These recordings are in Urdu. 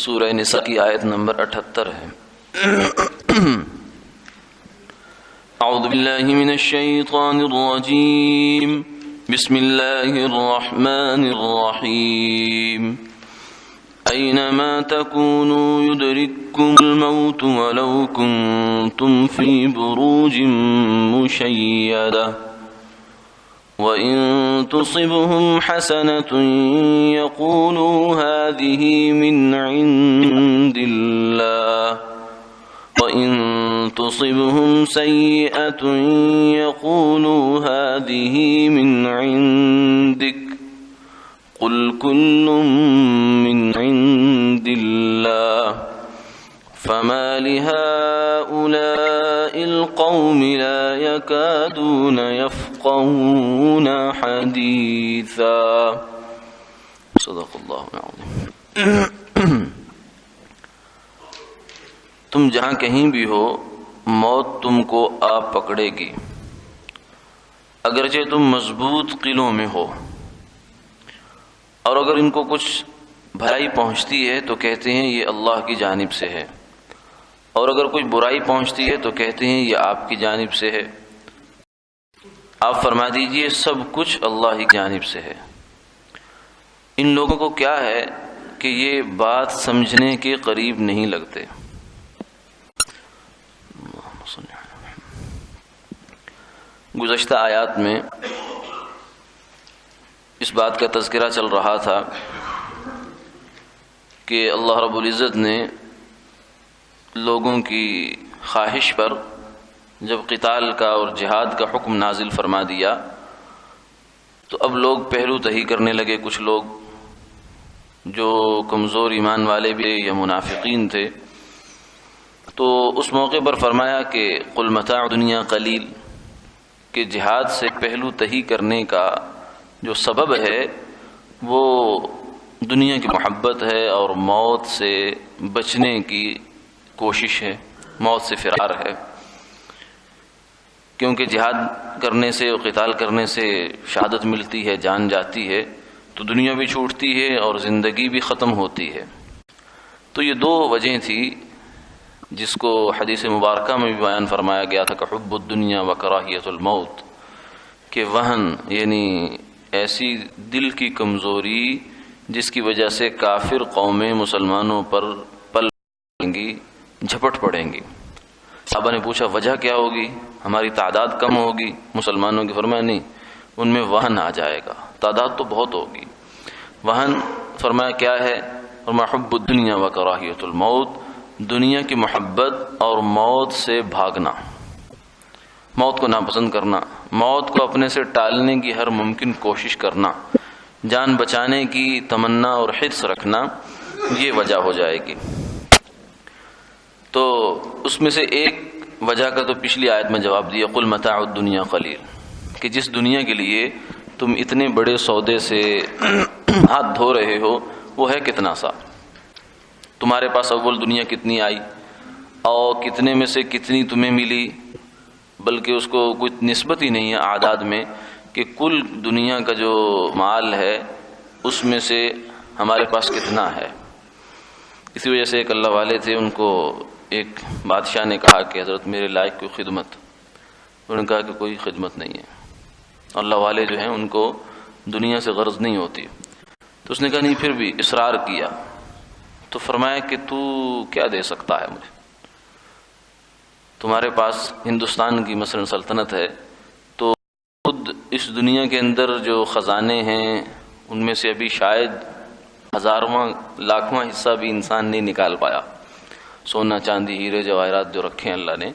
سورہ نساء کی آیت نمبر 78 ہے۔ اعوذ باللہ من الشیطان الرجیم، بسم اللہ الرحمن الرحیم۔ اینما تکونوا یدرککم الموت ولو کنتم فی بروج مشیدہ وَإِن تُصِبْهُمْ حَسَنَةٌ يَقُولُوا هَذِهِ مِنْ عِنْدِ اللَّهِ وَإِن تُصِبْهُمْ سَيِّئَةٌ يَقُولُوا هَذِهِ مِنْ عِنْدِكَ قُلْ كُلٌّ مِنْ عِنْدِ اللَّهِ فَمَا لِهَؤُلَاءِ الْقَوْمِ لَا يَكَادُونَ يَفْقَهُونَ حَدِيثًا۔ صدق اللہ العظیم۔ تم جہاں کہیں بھی ہو، موت تم کو آ پکڑے گی، اگرچہ تم مضبوط قلعوں میں ہو، اور اگر ان کو کچھ بھلائی پہنچتی ہے تو کہتے ہیں یہ اللہ کی جانب سے ہے، اور اگر کوئی برائی پہنچتی ہے تو کہتے ہیں یہ آپ کی جانب سے ہے۔ آپ فرما دیجئے سب کچھ اللہ کی جانب سے ہے۔ ان لوگوں کو کیا ہے کہ یہ بات سمجھنے کے قریب نہیں لگتے۔ گزشتہ آیات میں اس بات کا تذکرہ چل رہا تھا کہ اللہ رب العزت نے لوگوں کی خواہش پر جب قتال کا اور جہاد کا حکم نازل فرما دیا تو اب لوگ پہلو تہی کرنے لگے۔ کچھ لوگ جو کمزور ایمان والے بھی یا منافقین تھے، تو اس موقع پر فرمایا کہ قل متاع دنیا قلیل، کہ جہاد سے پہلو تہی کرنے کا جو سبب ہے وہ دنیا کی محبت ہے اور موت سے بچنے کی کوشش ہے، موت سے فرار ہے، کیونکہ جہاد کرنے سے اور قتال کرنے سے شہادت ملتی ہے، جان جاتی ہے، تو دنیا بھی چھوٹتی ہے اور زندگی بھی ختم ہوتی ہے۔ تو یہ دو وجہ تھی جس کو حدیث مبارکہ میں بھی بیان فرمایا گیا تھا کہ حب الدنیا و کراہیت الموت، کہ وہن یعنی ایسی دل کی کمزوری جس کی وجہ سے کافر قومیں مسلمانوں پر پل پڑیں گی، جھپٹ پڑیں گی۔ صحابہ نے پوچھا وجہ کیا ہوگی؟ ہماری تعداد کم ہوگی مسلمانوں کی؟ فرمایا نہیں، ان میں وہن آ جائے گا، تعداد تو بہت ہوگی۔ وہن فرمایا کیا ہے؟ فرمایا حب الدنیا و کراہیت الموت، دنیا کی محبت اور موت سے بھاگنا، موت کو ناپسند کرنا، موت کو اپنے سے ٹالنے کی ہر ممکن کوشش کرنا، جان بچانے کی تمنا اور حرص رکھنا، یہ وجہ ہو جائے گی۔ تو اس میں سے ایک وجہ کا تو پچھلی آیت میں جواب دیا، قل متاع الدنیا قلیل، کہ جس دنیا کے لیے تم اتنے بڑے سودے سے ہاتھ دھو رہے ہو وہ ہے کتنا سا؟ تمہارے پاس اول دنیا کتنی آئی اور کتنے میں سے کتنی تمہیں ملی؟ بلکہ اس کو کوئی نسبت ہی نہیں ہے اعداد میں کہ کل دنیا کا جو مال ہے اس میں سے ہمارے پاس کتنا ہے۔ اسی وجہ سے ایک اللہ والے تھے، ان کو ایک بادشاہ نے کہا کہ حضرت میرے لائق کوئی خدمت، انہوں نے کہا کہ کوئی خدمت نہیں ہے۔ اللہ والے جو ہیں ان کو دنیا سے غرض نہیں ہوتی، تو اس نے کہا نہیں، پھر بھی اصرار کیا تو فرمایا کہ تو کیا دے سکتا ہے مجھے؟ تمہارے پاس ہندوستان کی مثلا سلطنت ہے، تو خود اس دنیا کے اندر جو خزانے ہیں ان میں سے ابھی شاید ہزارواں لاکھواں حصہ بھی انسان نہیں نکال پایا، سونا چاندی ہیرے جواہرات جو رکھے ہیں اللہ نے،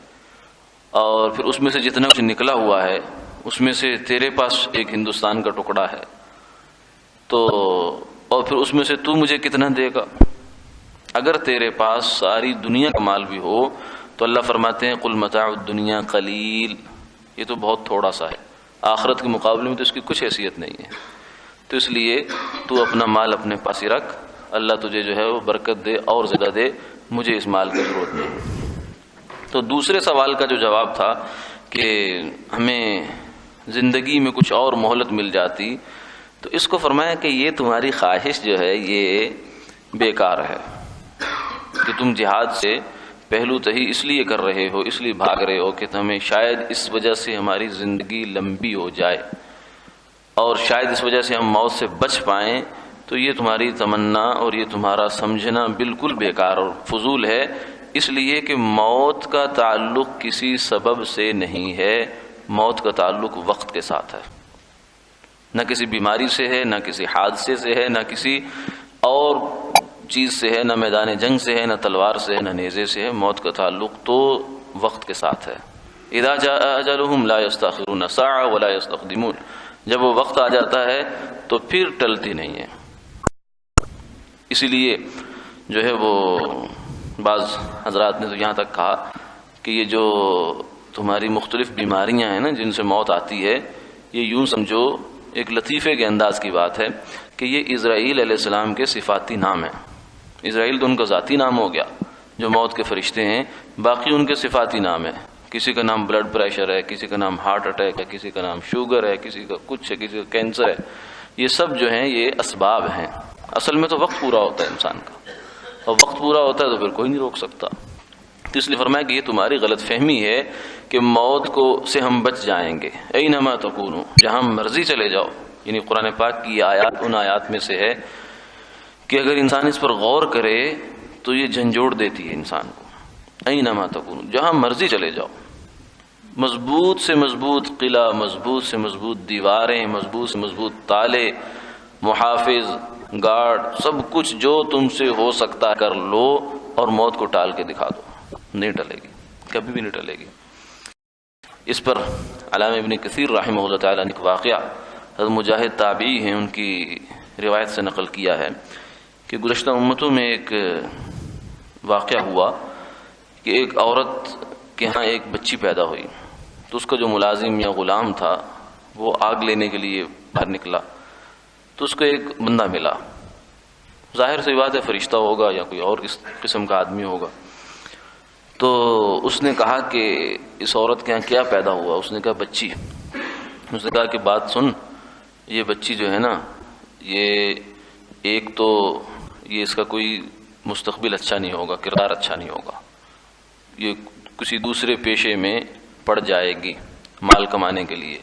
اور پھر اس میں سے جتنا کچھ نکلا ہوا ہے اس میں سے تیرے پاس ایک ہندوستان کا ٹکڑا ہے، تو اور پھر اس میں سے تو مجھے کتنا دے گا؟ اگر تیرے پاس ساری دنیا کا مال بھی ہو تو اللہ فرماتے ہیں قل متاع الدنیا قلیل، یہ تو بہت تھوڑا سا ہے، آخرت کے مقابلے میں تو اس کی کچھ حیثیت نہیں ہے۔ تو اس لیے تو اپنا مال اپنے پاس ہی رکھ، اللہ تجھے جو ہے وہ برکت دے اور زیادہ دے، مجھے اس مال کی ضرورت نہیں۔ تو دوسرے سوال کا جو جواب تھا کہ ہمیں زندگی میں کچھ اور مہلت مل جاتی، تو اس کو فرمایا کہ یہ تمہاری خواہش جو ہے یہ بیکار ہے، کہ تم جہاد سے پہلو تہی اس لیے کر رہے ہو، اس لیے بھاگ رہے ہو کہ ہمیں شاید اس وجہ سے ہماری زندگی لمبی ہو جائے اور شاید اس وجہ سے ہم موت سے بچ پائیں، تو یہ تمہاری تمنا اور یہ تمہارا سمجھنا بالکل بیکار اور فضول ہے، اس لیے کہ موت کا تعلق کسی سبب سے نہیں ہے، موت کا تعلق وقت کے ساتھ ہے، نہ کسی بیماری سے ہے، نہ کسی حادثے سے ہے، نہ کسی اور چیز سے ہے، نہ میدان جنگ سے ہے، نہ تلوار سے ہے، نہ نیزے سے ہے، موت کا تعلق تو وقت کے ساتھ ہے۔ اذا جاء اجلهم لا يستأخرون ساعة ولا يستقدمون، جب وہ وقت آ جاتا ہے تو پھر ٹلتی نہیں ہے۔ اسی لیے جو ہے وہ بعض حضرات نے تو یہاں تک کہا کہ یہ جو تمہاری مختلف بیماریاں ہیں نا جن سے موت آتی ہے، یہ یوں سمجھو ایک لطیفے کے انداز کی بات ہے کہ یہ اسرائیل علیہ السلام کے صفاتی نام ہیں۔ اسرائیل تو ان کا ذاتی نام ہو گیا جو موت کے فرشتے ہیں، باقی ان کے صفاتی نام ہیں۔ کسی کا نام بلڈ پریشر ہے، کسی کا نام ہارٹ اٹیک ہے، کسی کا نام شوگر ہے، کسی کا کچھ ہے، کسی کا کینسر ہے، یہ سب جو ہیں یہ اسباب ہیں۔ اصل میں تو وقت پورا ہوتا ہے انسان کا، اور وقت پورا ہوتا ہے تو پھر کوئی نہیں روک سکتا۔ تو اس لیے فرمایا کہ یہ تمہاری غلط فہمی ہے کہ موت کو سے ہم بچ جائیں گے، اینما تکونوا، جہاں مرضی چلے جاؤ، یعنی قرآن پاک کی یہ آیات ان آیات میں سے ہے کہ اگر انسان اس پر غور کرے تو یہ جھنجھوڑ دیتی ہے انسان کو۔ اینما تکونوا، جہاں مرضی چلے جاؤ، مضبوط سے مضبوط قلعہ، مضبوط سے مضبوط دیواریں، مضبوط سے مضبوط تالے، محافظ، گارڈ، سب کچھ جو تم سے ہو سکتا ہے کر لو اور موت کو ٹال کے دکھا دو، نہیں ٹلے گی، کبھی بھی نہیں ٹلے گی۔ اس پر علامہ ابن کثیر رحمہ اللہ تعالیٰ نے ایک واقعہ حضرت مجاہد تابعی ہیں ان کی روایت سے نقل کیا ہے کہ گزشتہ امتوں میں ایک واقعہ ہوا کہ ایک عورت کے ہاں ایک بچی پیدا ہوئی، تو اس کا جو ملازم یا غلام تھا وہ آگ لینے کے لیے باہر نکلا، تو اس کو ایک بندہ ملا، ظاہر سی بات ہے فرشتہ ہوگا یا کوئی اور اس قسم کا آدمی ہوگا۔ تو اس نے کہا کہ اس عورت کے یہاں کیا پیدا ہوا؟ اس نے کہا بچی۔ اس نے کہا کہ بات سن، یہ بچی جو ہے نا، یہ ایک تو یہ اس کا کوئی مستقبل اچھا نہیں ہوگا، کردار اچھا نہیں ہوگا، یہ کسی دوسرے پیشے میں پڑ جائے گی مال کمانے کے لیے،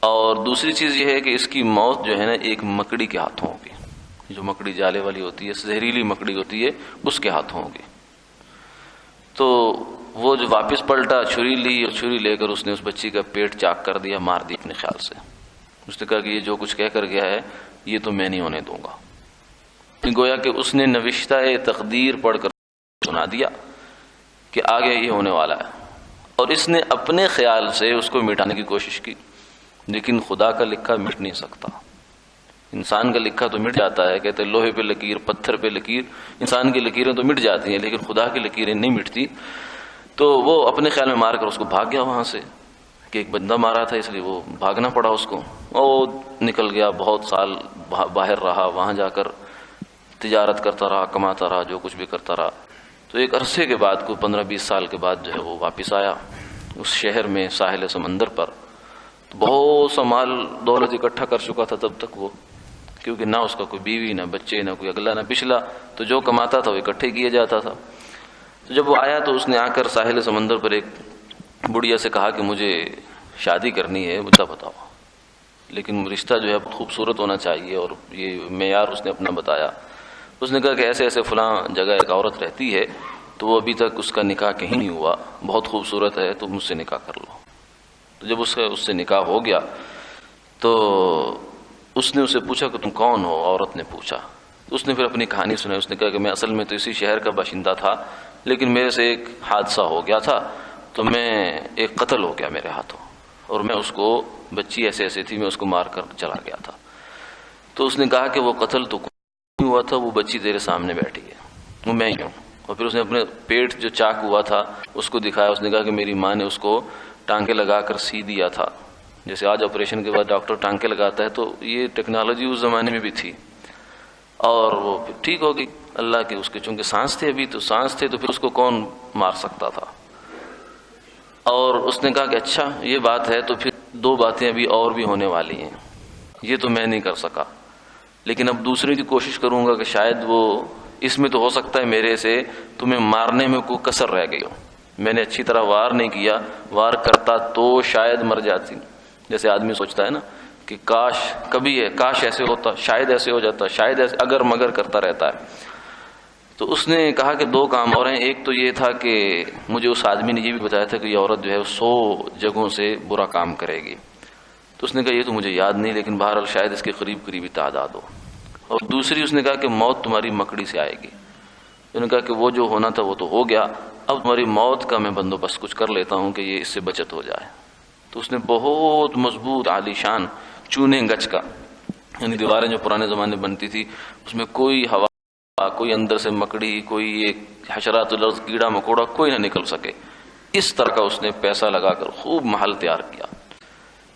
اور دوسری چیز یہ ہے کہ اس کی موت جو ہے نا ایک مکڑی کے ہاتھوں ہوگی، جو مکڑی جالے والی ہوتی ہے، زہریلی مکڑی ہوتی ہے، اس کے ہاتھوں ہوگی۔ تو وہ جو واپس پلٹا، چھری لی اور چھری لے کر اس نے اس بچی کا پیٹ چاک کر دیا، مار دیا اپنے خیال سے۔ اس نے کہا کہ یہ جو کچھ کہہ کر گیا ہے یہ تو میں نہیں ہونے دوں گا۔ گویا کہ اس نے نوشتہ تقدیر پڑھ کر سنا دیا کہ آگے یہ ہونے والا ہے، اور اس نے اپنے خیال سے اس کو مٹانے کی کوشش کی، لیکن خدا کا لکھا مٹ نہیں سکتا۔ انسان کا لکھا تو مٹ جاتا ہے، کہتے لوہے پہ لکیر، پتھر پہ لکیر، انسان کی لکیریں تو مٹ جاتی ہیں لیکن خدا کی لکیریں نہیں مٹتی۔ تو وہ اپنے خیال میں مار کر اس کو بھاگ گیا وہاں سے، کہ ایک بندہ مارا تھا اس لیے وہ بھاگنا پڑا اس کو، اور نکل گیا، بہت سال باہر رہا، وہاں جا کر تجارت کرتا رہا، کماتا رہا، جو کچھ بھی کرتا رہا۔ تو ایک عرصے کے بعد، کوئی 15-20 سال کے بعد جو ہے وہ واپس آیا اس شہر میں ساحل سمندر پر، تو بہت سا مال دولت اکٹھا کر چکا تھا تب تک وہ، کیونکہ نہ اس کا کوئی بیوی، نہ بچے، نہ کوئی اگلا، نہ پچھلا، تو جو کماتا تھا وہ اکٹھے کیا جاتا تھا۔ تو جب وہ آیا تو اس نے آ کر ساحل سمندر پر ایک بڑھیا سے کہا کہ مجھے شادی کرنی ہے، مجھے بتاؤ، لیکن رشتہ جو ہے بہت خوبصورت ہونا چاہیے، اور یہ معیار اس نے اپنا بتایا۔ اس نے کہا کہ ایسے ایسے فلاں جگہ ایک عورت رہتی ہے، تو وہ ابھی تک اس کا نکاح کہیں نہیں ہوا، بہت خوبصورت ہے، تو مجھ سے نکاح کر لو۔ تو جب اس سے نکاح ہو گیا تو اس نے اسے پوچھا کہ تم کون ہو؟ عورت نے پوچھا، تو اس نے پھر اپنی کہانی سنائی۔ اس نے کہا کہ میں اصل میں تو اسی شہر کا باشندہ تھا، لیکن میرے سے ایک حادثہ ہو گیا تھا، تو میں ایک قتل ہو گیا میرے ہاتھوں، اور میں اس کو، بچی ایسے ایسے تھی، میں اس کو مار کر چلا گیا تھا۔ تو اس نے کہا کہ وہ قتل تو نہیں ہوا تھا، وہ بچی تیرے سامنے بیٹھی ہے، وہ میں ہی ہوں۔ اور پھر اس نے اپنے پیٹ جو چاک ہوا تھا اس کو دکھایا، اس نے کہا کہ میری ماں نے اس کو ٹانکے لگا کر سی دیا تھا، جیسے آج آپریشن کے بعد ڈاکٹر ٹانکے لگاتا ہے، تو یہ ٹیکنالوجی اس زمانے میں بھی تھی، اور وہ ٹھیک ہو گئی اللہ کے، اس کے چونکہ سانس تھے، ابھی تو سانس تھے، تو پھر اس کو کون مار سکتا تھا۔ اور اس نے کہا کہ اچھا یہ بات ہے، تو پھر 2 باتیں ابھی اور بھی ہونے والی ہیں، یہ تو میں نہیں کر سکا، لیکن اب دوسرے کی کوشش کروں گا کہ شاید وہ اس میں تو ہو سکتا ہے میرے سے تمہیں مارنے میں کوئی کسر رہ گئی ہو، میں نے اچھی طرح وار نہیں کیا، وار کرتا تو شاید مر جاتی۔ جیسے آدمی سوچتا ہے نا کہ کاش کبھی ہے، کاش ایسے ہوتا، شاید ایسے ہو جاتا، شاید ایسے، اگر مگر کرتا رہتا ہے۔ تو اس نے کہا کہ دو کام اور ہیں، ایک تو یہ تھا کہ مجھے اس آدمی نے یہ بھی بتایا تھا کہ یہ عورت جو ہے 100 جگہوں سے برا کام کرے گی۔ تو اس نے کہا یہ تو مجھے یاد نہیں، لیکن بہرحال شاید اس کے قریب قریبی تعداد ہو۔ اور دوسری اس نے کہا کہ موت تمہاری مکڑی سے آئے گی۔ انہوں نے کہا کہ وہ جو ہونا تھا وہ تو ہو گیا، اب تمہاری موت کا میں بندوبست کچھ کر لیتا ہوں کہ یہ اس سے بچت ہو جائے۔ تو اس نے بہت مضبوط عالی شان چونے گچ کا، یعنی دیواریں جو پرانے زمانے بنتی تھی اس میں کوئی ہوا، کوئی اندر سے مکڑی، کوئی ایک حشرات الارض، کیڑا مکوڑا کوئی نہ نکل سکے، اس طرح کا اس نے پیسہ لگا کر خوب محل تیار کیا۔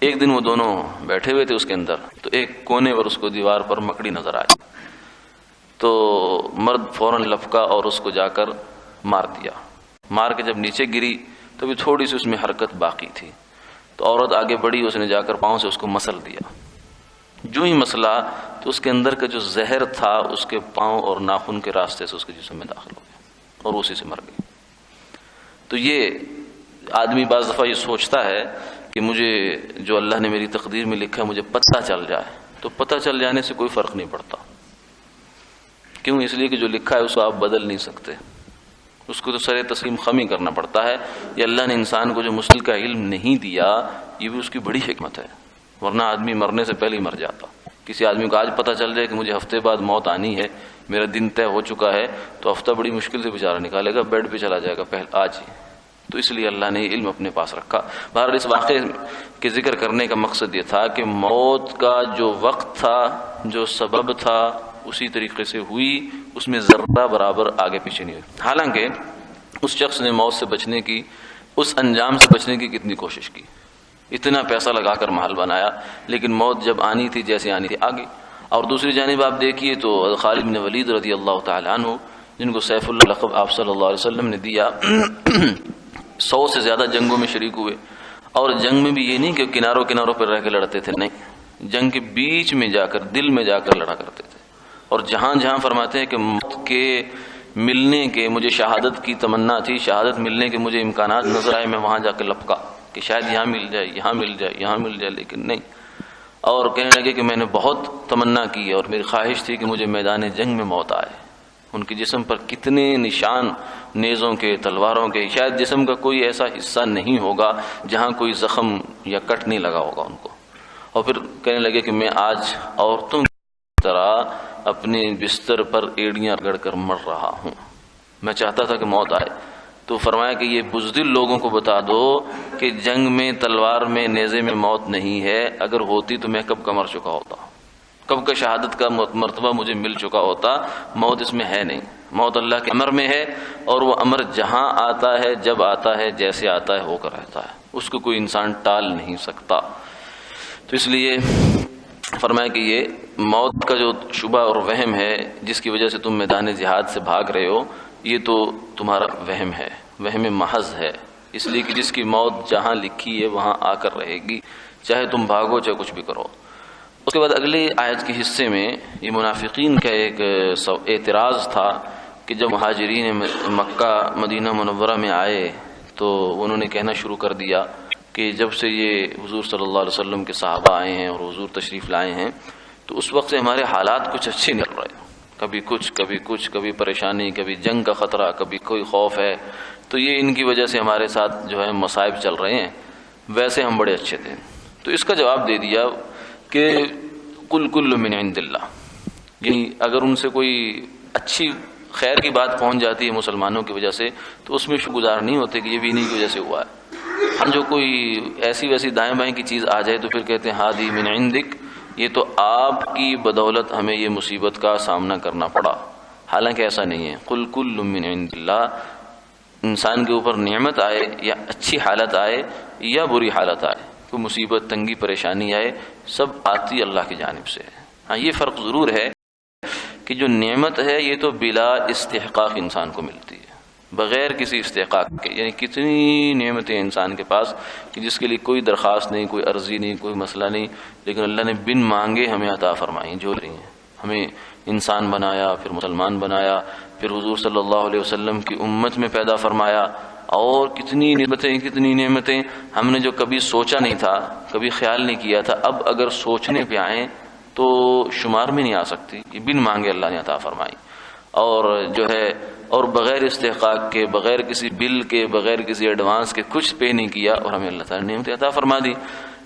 ایک دن وہ دونوں بیٹھے ہوئے تھے اس کے اندر، تو ایک کونے پر اس کو دیوار پر مکڑی نظر آئی، تو مرد فوراً لپکا اور اس کو جا کر مار دیا۔ مار کے جب نیچے گری تو بھی تھوڑی سی اس میں حرکت باقی تھی، تو عورت آگے بڑھی، اس نے جا کر پاؤں سے اس کو مسل دیا۔ جو ہی مسلا تو اس کے اندر کا جو زہر تھا اس کے پاؤں اور ناخن کے راستے سے اس کے جسم میں داخل ہو گیا اور اسی سے مر گئی۔ تو یہ آدمی بعض دفعہ یہ سوچتا ہے کہ مجھے جو اللہ نے میری تقدیر میں لکھا ہے مجھے پتہ چل جائے، تو پتہ چل جانے سے کوئی فرق نہیں پڑتا۔ کیوں؟ اس لیے کہ جو لکھا ہے اس کو آپ بدل نہیں سکتے، اس کو تو سر تسلیم خم ہی کرنا پڑتا ہے۔ یہ اللہ نے انسان کو جو مسل کا علم نہیں دیا، یہ بھی اس کی بڑی حکمت ہے، ورنہ آدمی مرنے سے پہلے ہی مر جاتا۔ کسی آدمی کو آج پتہ چل جائے کہ مجھے ہفتے بعد موت آنی ہے، میرا دن طے ہو چکا ہے، تو ہفتہ بڑی مشکل سے بیچارہ نکالے گا، بیڈ پہ چلا جائے گا پہلے آج ہی۔ تو اس لیے اللہ نے علم اپنے پاس رکھا۔ بہرحال اس واقعے کے ذکر کرنے کا مقصد یہ تھا کہ موت کا جو وقت تھا، جو سبب تھا، اسی طریقے سے ہوئی، اس میں ذرہ برابر آگے پیچھے نہیں ہوئی۔ حالانکہ اس شخص نے موت سے بچنے کی، اس انجام سے بچنے کی کتنی کوشش کی، اتنا پیسہ لگا کر محل بنایا، لیکن موت جب آنی تھی، جیسے آنی تھی، آگے۔ اور دوسری جانب آپ دیکھیے تو خالد بن ولید رضی اللہ تعالی عنہ، جن کو سیف اللہ لقب آپ صلی اللہ علیہ وسلم نے دیا، 100 سے زیادہ جنگوں میں شریک ہوئے، اور جنگ میں بھی یہ نہیں کہ کناروں کناروں پر رہ کے لڑتے تھے، نہیں، جنگ کے بیچ میں جا کر، دل میں جا کر لڑا کرتے تھے۔ اور جہاں جہاں فرماتے ہیں کہ موت کے ملنے کے مجھے شہادت کی تمنا تھی، شہادت ملنے کے مجھے امکانات نظر آئے، میں وہاں جا کے لپکا کہ شاید یہاں مل جائے، یہاں مل جائے، یہاں مل جائے، لیکن نہیں۔ اور کہنے لگے کہ میں نے بہت تمنا کی ہے اور میری خواہش تھی کہ مجھے میدان جنگ میں موت آئے۔ ان کے جسم پر کتنے نشان نیزوں کے، تلواروں کے، شاید جسم کا کوئی ایسا حصہ نہیں ہوگا جہاں کوئی زخم یا کٹ نہیں لگا ہوگا ان کو۔ اور پھر کہنے لگے کہ میں آج عورتوں کی طرح اپنے بستر پر ایڑیاں رگڑ کر مر رہا ہوں، میں چاہتا تھا کہ موت آئے۔ تو فرمایا کہ یہ بزدل لوگوں کو بتا دو کہ جنگ میں، تلوار میں، نیزے میں موت نہیں ہے، اگر ہوتی تو میں کب کا مر چکا ہوتا، کب کا شہادت کا مرتبہ مجھے مل چکا ہوتا۔ موت اس میں ہے نہیں، موت اللہ کے امر میں ہے، اور وہ امر جہاں آتا ہے، جب آتا ہے، جیسے آتا ہے، ہو کر رہتا ہے، اس کو کوئی انسان ٹال نہیں سکتا۔ تو اس لیے فرمایا کہ یہ موت کا جو شبہ اور وہم ہے، جس کی وجہ سے تم میدان جہاد سے بھاگ رہے ہو، یہ تو تمہارا وہم ہے، وہم محض ہے، اس لیے کہ جس کی موت جہاں لکھی ہے وہاں آ کر رہے گی، چاہے تم بھاگو چاہے کچھ بھی کرو۔ اس کے بعد اگلے آیت کے حصے میں یہ منافقین کا ایک اعتراض تھا کہ جب مہاجرین مکہ مدینہ منورہ میں آئے تو انہوں نے کہنا شروع کر دیا کہ جب سے یہ حضور صلی اللہ علیہ وسلم کے صحابہ آئے ہیں اور حضور تشریف لائے ہیں تو اس وقت سے ہمارے حالات کچھ اچھے نہیں چل رہے، کبھی کچھ، کبھی کچھ، کبھی پریشانی، کبھی جنگ کا خطرہ، کبھی کوئی خوف ہے، تو یہ ان کی وجہ سے ہمارے ساتھ جو ہے مصائب چل رہے ہیں، ویسے ہم بڑے اچھے تھے۔ تو اس کا جواب دے دیا کہ کل کل من عند اللہ، یعنی اگر ان سے کوئی اچھی خیر کی بات پہنچ جاتی ہے مسلمانوں کی وجہ سے تو اس میں شکر گزار نہیں ہوتے کہ یہ بھی انہی کی وجہ سے ہوا ہے۔ ہم جو کوئی ایسی ویسی دائیں بائیں کی چیز آ جائے تو پھر کہتے ہیں ہادی من عندک، یہ تو آپ کی بدولت ہمیں یہ مصیبت کا سامنا کرنا پڑا، حالانکہ ایسا نہیں ہے۔ قل کل من عند اللہ، انسان کے اوپر نعمت آئے یا اچھی حالت آئے یا بری حالت آئے، کوئی مصیبت، تنگی، پریشانی آئے، سب آتی اللہ کی جانب سے ہے۔ ہاں یہ فرق ضرور ہے کہ جو نعمت ہے یہ تو بلا استحقاق انسان کو ملتی ہے، بغیر کسی استحقاق کے، یعنی کتنی نعمتیں انسان کے پاس کہ جس کے لیے کوئی درخواست نہیں، کوئی عرضی نہیں، کوئی مسئلہ نہیں، لیکن اللہ نے بن مانگے ہمیں عطا فرمائی، جو رہی ہیں، ہمیں انسان بنایا، پھر مسلمان بنایا، پھر حضور صلی اللہ علیہ وسلم کی امت میں پیدا فرمایا، اور کتنی نعمتیں ہم نے جو کبھی سوچا نہیں تھا، کبھی خیال نہیں کیا تھا، اب اگر سوچنے پہ آئیں تو شمار میں نہیں آ سکتی، یہ بن مانگے اللہ نے عطا فرمائی، اور جو ہے اور بغیر استحقاق کے، بغیر کسی بل کے، بغیر کسی ایڈوانس کے کچھ پے نہیں کیا، اور ہمیں اللہ تعالیٰ نے نعمت عطا فرما دی۔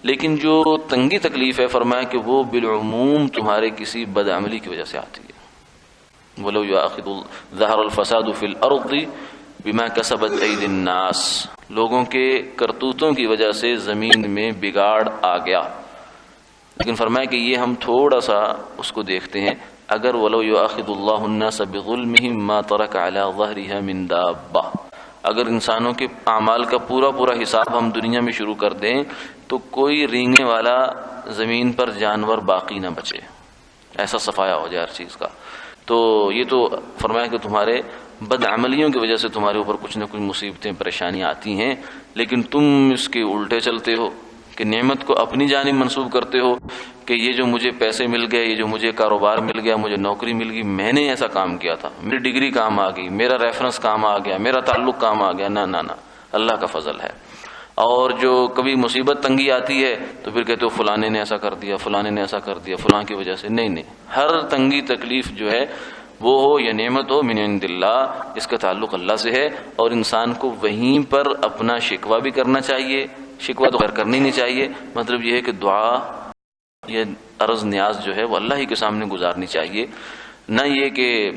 لیکن جو تنگی تکلیف ہے، فرمایا کہ وہ بالعموم تمہارے کسی بدعملی کی وجہ سے آتی ہے۔ وَلَوْ يُؤَاخِذُ ظَهَرَ الْفَسَادُ فِي الْأَرْضِ بِمَا كَسَبَتْ أَيْدِي النَّاسِ، لوگوں کے کرتوتوں کی وجہ سے زمین میں بگاڑ آ گیا، لیکن فرمایا کہ یہ ہم تھوڑا سا اس کو دیکھتے ہیں، اگر وَلَوْ يُؤَاخِذُ اللَّهُ النَّاسَ بِظُلْمِهِمْ مَا تَرَكَ عَلَى ظَهْرِهَا مِن دَابَّةٍ، اگر انسانوں کے اعمال کا پورا حساب ہم دنیا میں شروع کر دیں تو کوئی رینگنے والا زمین پر جانور باقی نہ بچے، ایسا صفایا ہو جائے ہر چیز کا۔ تو یہ تو فرمایا کہ تمہارے بدعملیوں کی وجہ سے تمہارے اوپر کچھ نہ کچھ مصیبتیں پریشانیاں آتی ہیں، لیکن تم اس کے الٹے چلتے ہو کہ نعمت کو اپنی جانب منسوب کرتے ہو کہ یہ جو مجھے پیسے مل گئے، یہ جو مجھے کاروبار مل گیا، مجھے نوکری مل گئی، میں نے ایسا کام کیا تھا، میری ڈگری کام آ گئی، میرا ریفرنس کام آ گیا، میرا تعلق کام آ گیا، نہ اللہ کا فضل ہے۔ اور جو کبھی مصیبت تنگی آتی ہے تو پھر کہتے ہو فلانے نے ایسا کر دیا، فلانے نے ایسا کر دیا، فلاں کی وجہ سے، نہیں، ہر تنگی تکلیف جو ہے وہ ہو یا نعمت ہو من عند اللہ، اس کا تعلق اللہ سے ہے، اور انسان کو وہیں پر اپنا شکوہ بھی کرنا چاہیے، شکوہ تو خیر کرنی نہیں چاہیے، مطلب یہ ہے کہ دعا یہ عرض نیاز جو ہے وہ اللہ ہی کے سامنے گزارنی چاہیے، نہ یہ کہ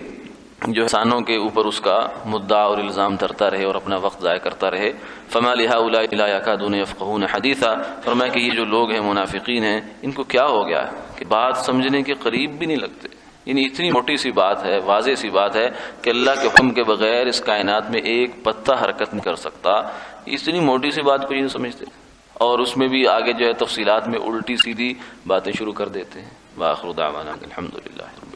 جو انسانوں کے اوپر اس کا مدعا اور الزام دھرتا رہے اور اپنا وقت ضائع کرتا رہے۔ فما لہؤلاء لا یکادون یفقهون حدیثا، فرمایا کہ یہ جو لوگ ہیں منافقین ہیں، ان کو کیا ہو گیا ہے کہ بات سمجھنے کے قریب بھی نہیں لگتے، یعنی اتنی موٹی سی بات ہے، واضح سی بات ہے کہ اللہ کے حکم کے بغیر اس کائنات میں ایک پتا حرکت نہیں کر سکتا، اتنی موٹی سی بات کو یہ نہیں سمجھتے، اور اس میں بھی آگے جو ہے تفصیلات میں الٹی سیدھی باتیں شروع کر دیتے ہیں۔ وآخر دعوانا الحمدللہ۔